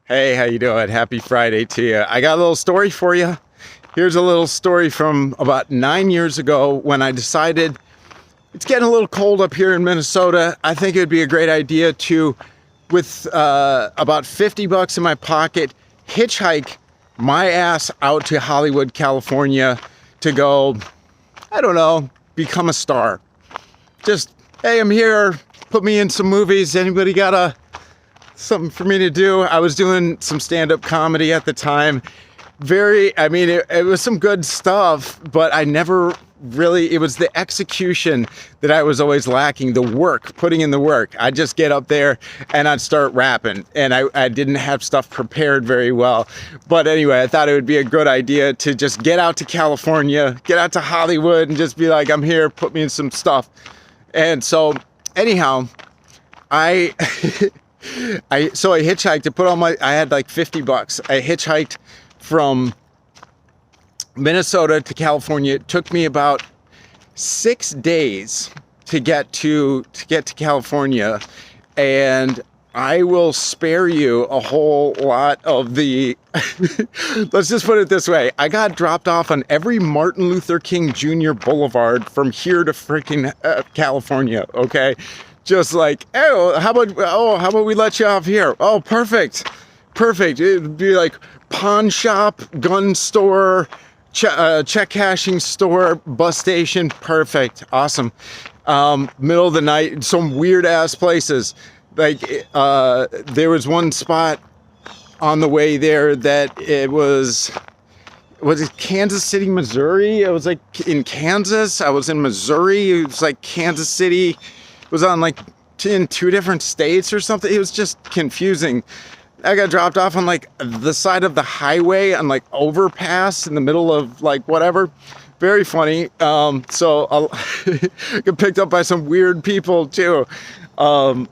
Hey, how you doing? Happy Friday to you. I got a little story for you. Here's a little story from about 9 years ago when I decided it's getting a little cold up here in Minnesota. I think it would be a great idea to, with about 50 bucks in my pocket, hitchhike my ass out to Hollywood, California to go, I don't know, become a star. Just, hey, I'm here. Put me in some movies. Anybody got something for me to do? I was doing some stand-up comedy at the time. It was some good stuff, but I never really, it was the execution that I was always lacking, the work, putting in the work. I'd just get up there and I'd start rapping, and I didn't have stuff prepared very well. But anyway, I thought it would be a good idea to just get out to California, get out to Hollywood, and just be like, I'm here, put me in some stuff. And so, anyhow, I hitchhiked to put on I had like 50 bucks. I hitchhiked from Minnesota to California. It took me about 6 days to get to California, and I will spare you a whole lot of the let's just put it this way. I got dropped off on every Martin Luther King Jr. Boulevard from here to freaking California, okay? Just like, how about we let you off here? Oh, perfect. It'd be like pawn shop, gun store, check cashing store, bus station. Perfect. Awesome. Middle of the night, some weird ass places. Like, there was one spot on the way there that it was it Kansas City, Missouri? It was like in Kansas. I was in Missouri. It was like Kansas City. It was on like in 2 different states or something. It was just confusing. I got dropped off on like the side of the highway on like overpass in the middle of like whatever. Very funny. So I got picked up by some weird people too. Anyway,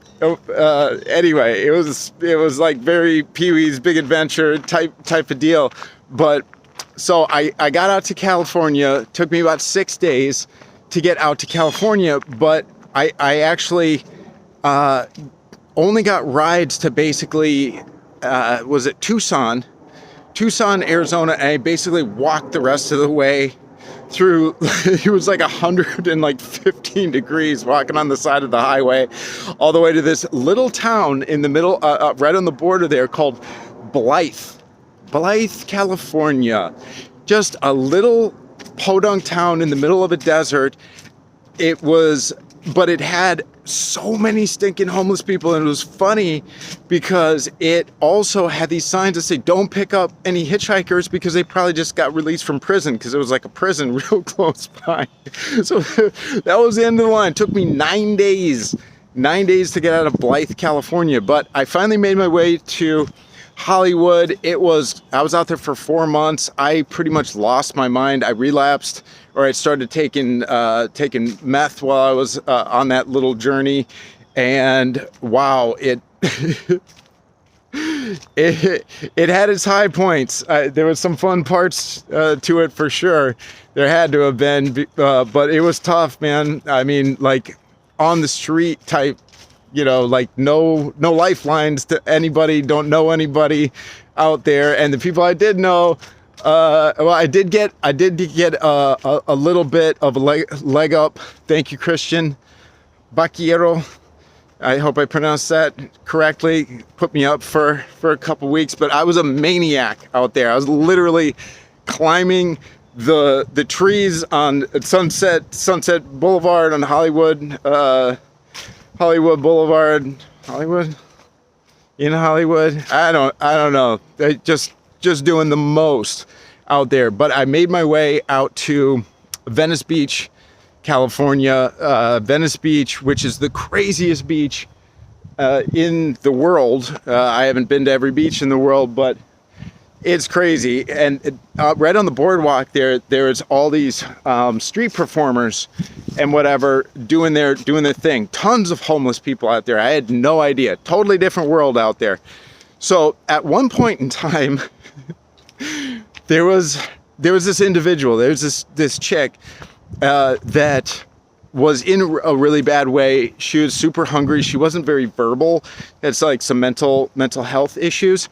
it was like very Pee-wee's Big Adventure type of deal. But so I got out to California. It took me about 6 days to get out to California, but I actually only got rides to basically was it Tucson, Arizona, and I basically walked the rest of the way through. It was like 115 degrees walking on the side of the highway all the way to this little town in the middle, right on the border there, called Blythe, California. Just a little podunk town in the middle of a desert. But it had so many stinking homeless people, and it was funny because it also had these signs that say don't pick up any hitchhikers because they probably just got released from prison, because it was like a prison real close by. So that was the end of the line. It took me 9 days to get out of Blythe, California, but I finally made my way to Hollywood. I was out there for 4 months. I pretty much lost my mind. I relapsed, or I started taking meth while I was on that little journey, and wow, it it had its high points. There was some fun parts to it for sure. There had to have been, but it was tough, man. I mean, like on the street type. Like no lifelines to anybody, don't know anybody out there. And the people I did know, I did get a little bit of a leg up. Thank you, Christian Bacchiero. I hope I pronounced that correctly. Put me up for a couple weeks, but I was a maniac out there. I was literally climbing the trees on Sunset Boulevard on Hollywood Boulevard, in Hollywood. I don't know. Just doing the most out there. But I made my way out to Venice Beach, California. Venice Beach, which is the craziest beach in the world. I haven't been to every beach in the world, but it's crazy. And right on the boardwalk there's all these street performers and whatever doing their thing. Tons of homeless people out there. I had no idea. Totally different world out there. So at one point in time, there was this individual. There's this chick that was in a really bad way. She was super hungry. She wasn't very verbal. It's like some mental health issues.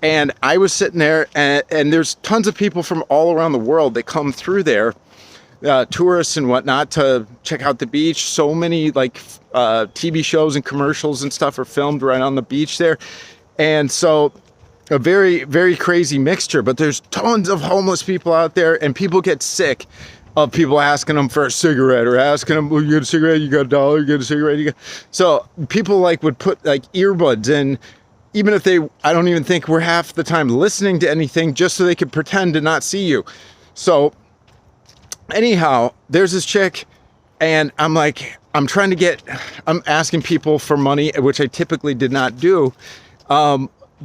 And I was sitting there, and there's tons of people from all around the world that come through there, tourists and whatnot, to check out the beach. So many like TV shows and commercials and stuff are filmed right on the beach there. And so a very, very crazy mixture, but there's tons of homeless people out there, and people get sick of people asking them for a cigarette, or asking them, well, you get a cigarette, you got $1, you get a cigarette, So people like would put like earbuds in, even if I don't even think we're half the time listening to anything, just so they could pretend to not see you. So anyhow, there's this chick, and I'm asking people for money, which I typically did not do,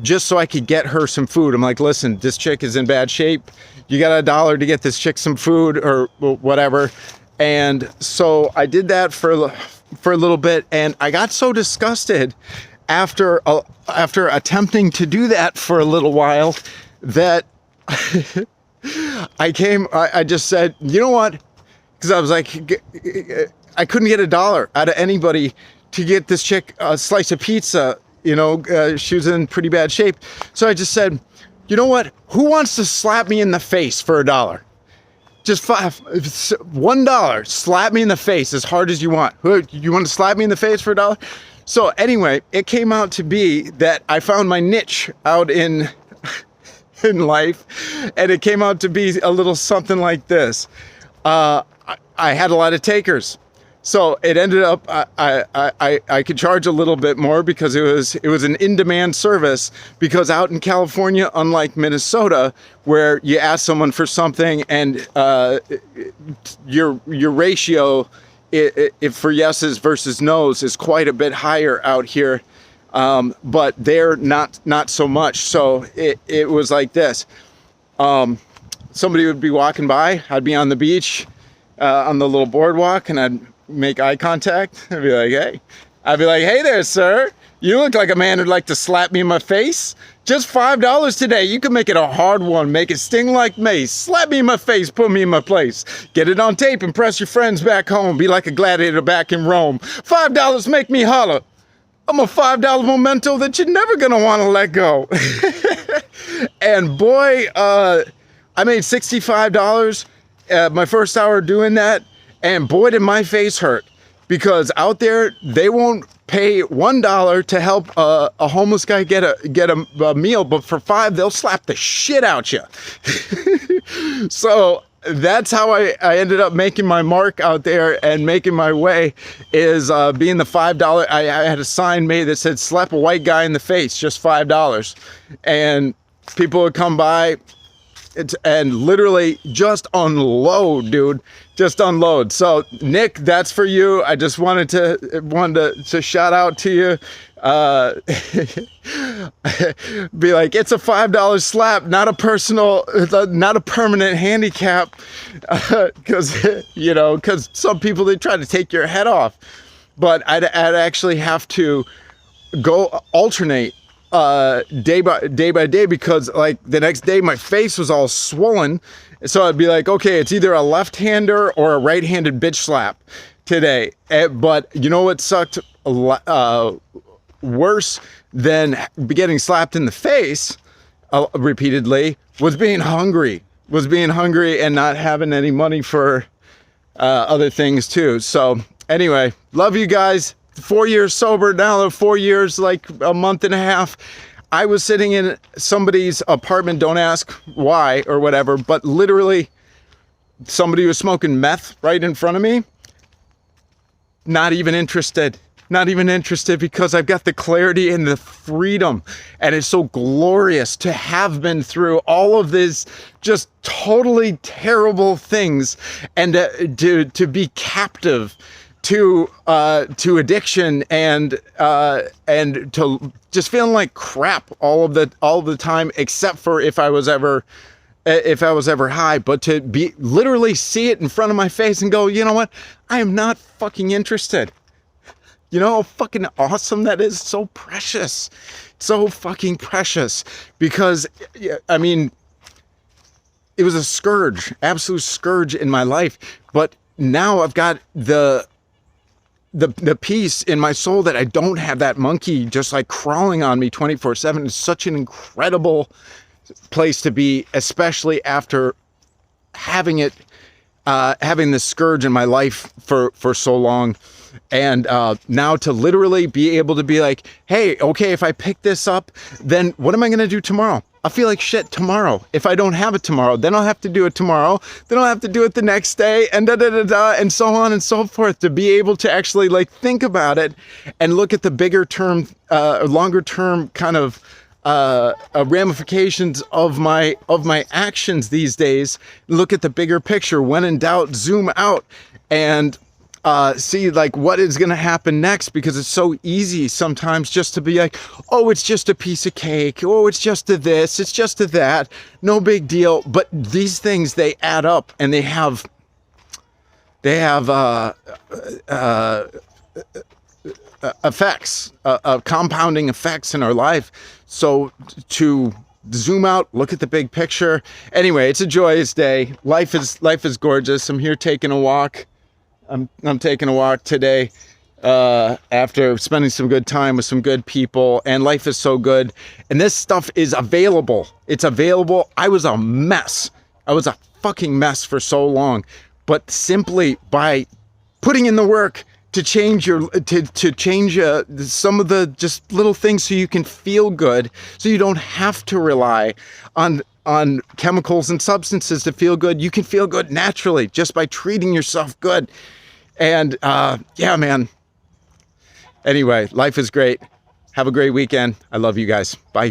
just so I could get her some food. I'm like, listen, this chick is in bad shape. You got $1 to get this chick some food or whatever. And so I did that for a little bit, and I got so disgusted after attempting to do that for a little while that I just said, you know what? Because I was like, I couldn't get $1 out of anybody to get this chick a slice of pizza. She was in pretty bad shape. So I just said, you know what? Who wants to slap me in the face for $1? Just $1. Slap me in the face as hard as you want. You want to slap me in the face for $1? So anyway, it came out to be that I found my niche out in life, and it came out to be a little something like this. I had a lot of takers. So it ended up, I could charge a little bit more because it was an in-demand service, because out in California, unlike Minnesota, where you ask someone for something and your ratio if for yeses versus nos is quite a bit higher out here, but they're not so much. So it was like this. Somebody would be walking by, I'd be on the beach, on the little boardwalk, and I'd make eye contact. I'd be like, hey there, sir. You look like a man who'd like to slap me in my face. Just $5 today. You can make it a hard one. Make it sting like mace. Slap me in my face. Put me in my place. Get it on tape. Impress your friends back home. Be like a gladiator back in Rome. $5 make me holler. I'm a $5 memento that you're never going to want to let go. And boy, I made $65 my first hour doing that. And boy, did my face hurt, because out there, they won't pay $1 to help a homeless guy get a meal, but for $5, they'll slap the shit out you. So that's how I ended up making my mark out there and making my way, is being the $5. I had a sign made that said, slap a white guy in the face, just $5. And people would come by and literally just unload, dude. Just unload. So Nick, that's for you. I just wanted to shout out to you. Be like, it's a $5 slap, not a permanent handicap. Because some people, they try to take your head off, but I'd actually have to go alternate day by day, because like the next day my face was all swollen. So I'd be like, okay, it's either a left-hander or a right-handed bitch slap today. But you know what sucked worse than getting slapped in the face repeatedly was being hungry. And not having any money for other things too. So anyway, love you guys. 4 years sober now, 4 years, like a month and a half. I was sitting in somebody's apartment, don't ask why or whatever, but literally somebody was smoking meth right in front of me. Not even interested, because I've got the clarity and the freedom, and it's so glorious to have been through all of this just totally terrible things, and to be captive to addiction and to just feeling like crap all the time, except for if I was ever high. But to be literally see it in front of my face and go, you know what? I am not fucking interested. You know how fucking awesome that is? So precious. So fucking precious. Because, I mean, it was a scourge, absolute scourge in my life. But now I've got the the peace in my soul that I don't have that monkey just like crawling on me 24/7 is such an incredible place to be, especially after having having this scourge in my life for so long. And now to literally be able to be like, hey, okay, if I pick this up, then what am I going to do tomorrow? I feel like shit tomorrow. If I don't have it tomorrow, then I'll have to do it tomorrow. Then I'll have to do it the next day, and and so on and so forth. To be able to actually like think about it and look at the bigger term, longer term kind of ramifications of my actions these days. Look at the bigger picture. When in doubt, zoom out and see like what is going to happen next, because it's so easy sometimes just to be like, oh, it's just a piece of cake. Oh, it's just a this, it's just a that. No big deal. But these things, they add up, and they have effects, compounding effects in our life. So to zoom out, look at the big picture. Anyway, it's a joyous day. Life is gorgeous. I'm here taking a walk. I'm taking a walk today after spending some good time with some good people, and life is so good. And this stuff is available. It's available. I was a mess. I was a fucking mess for so long, but simply by putting in the work to change some of the just little things so you can feel good, so you don't have to rely on chemicals and substances to feel good. You can feel good naturally just by treating yourself good. And yeah, man. Anyway, life is great. Have a great weekend. I love you guys. Bye.